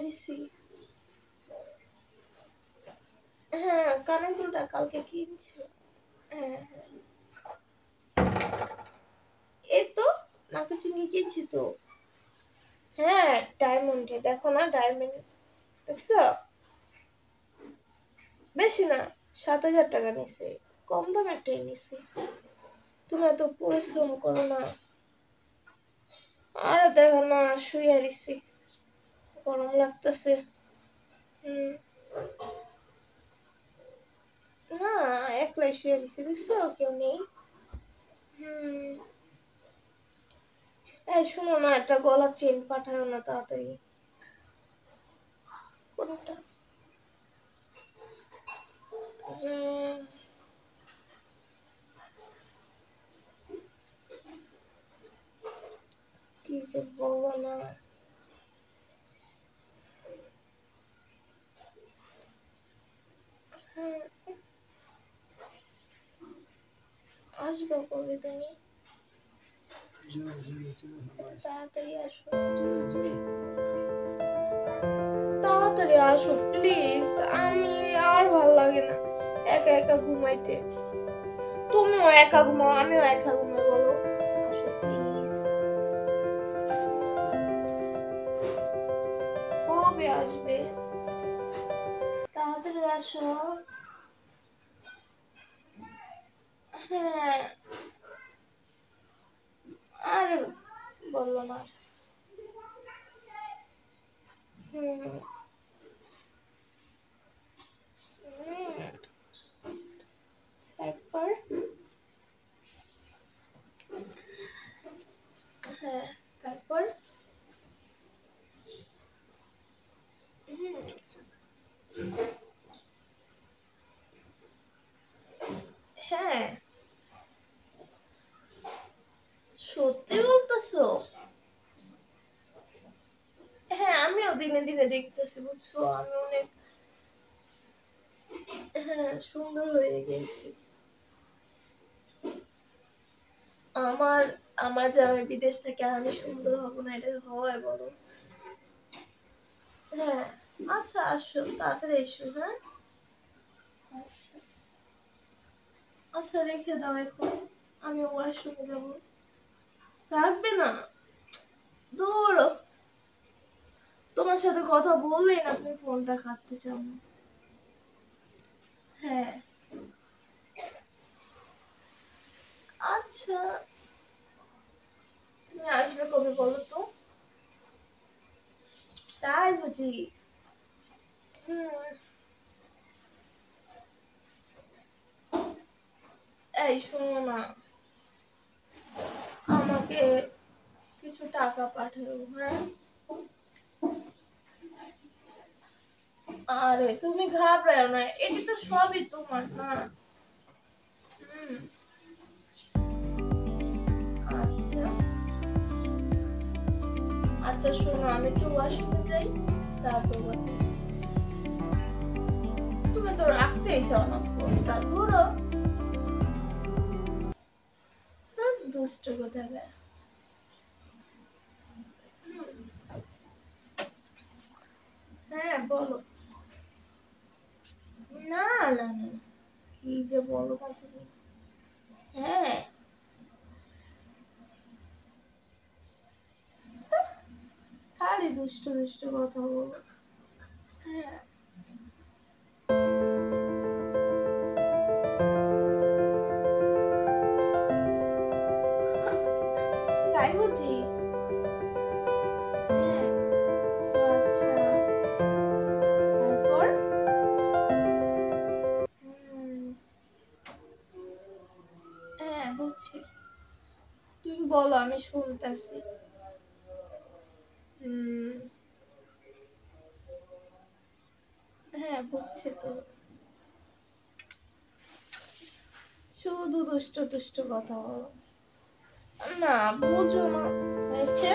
নিছি। হ্যাঁ কানের দুলটা কালকে কিনছি। হ্যাঁ হ্যাঁ এই তো নাকে চুমকি কিনছি তো। হ্যাঁ ডায়মন্ডে, দেখো না ডায়মন্ড দেখছো? বেশি না, 7,000 টাকা নিছে, কম দামেরটাই নিছি। তুমি এত পরিশ্রম করো না। আর দেখো না শুয়ে দিছি, গরম লাগতেছে। হুম না একলাই শুয়ে দিছি, দেখছো কেউ নেই। হুম এই শোনো না, একটা গলা চেন পাঠাও না তাড়াতাড়ি। কোনটা? হুম, কি যে বলো না। হ্যাঁ, আসবে কবে তুমি? তাড়াতাড়ি আসো, তাড়াতাড়ি আসো প্লিজ। আমি আর ভাল লাগে না একা একা ঘুমাইতে। তুমিও একা ঘুমাও, আমিও একা ঘুমাই, বলো আসো প্লিজ। কবে আসবে? তাড়াতাড়ি আসো। হ্যাঁ আরে বললো না। হুম হুম, তারপর হ্যাঁ তারপর হুম, হ্যাঁ সত্যি বলতেছো? হ্যাঁ আমিও দিনে দিনে দেখতেছি বুঝছো, আমি অনেক হ্যাঁ সুন্দর হয়ে গেছি। আমার আমার জামাই বিদেশ থেকে, আর আমি সুন্দর হব না এটা হয় বলো? হ্যাঁ আচ্ছা আসো, তাড়াতাড়ি এসো। হ্যাঁ আচ্ছা আচ্ছা রেখে দাও এখন, আমি ওয়াশরুমে যাবো। রাখবে না? দূর, তোমার সাথে কথা বললেই না তুমি ফোনটা কাটতে চাও না। হ্যাঁ আচ্ছা, তুমি আসবে কবে বলো তো? তাই বুঝি? হুম এই শোনো না, আমাকে কিছু টাকা পাঠাও। হ্যাঁ আরে তুমি ঘাবড়াও না, এটি তো সবই তোমার না। হুম আচ্ছা আচ্ছা শোনো, আমি একটু ওয়াশরুমে যাই, তারপর বলবো। তুমি তো রাখতেই চাও না ফোনটা, ধরো। দুষ্ট কোথাকার। হ্যাঁ বলো। না না না, কি যে বলো না তুমি। হ্যাঁ খালি দুষ্ট দুষ্ট কথা বলো। হ্যাঁ তাই বুঝি? হ্যাঁ ও আচ্ছা, তারপর হুম, হ্যাঁ বুঝছি, তুমি বলো আমি শুনতেছি। হুম হ্যাঁ বুঝছি তো, শুধু দুষ্ট দুষ্ট কথা বলো। না বুঝো না, হয়েছে।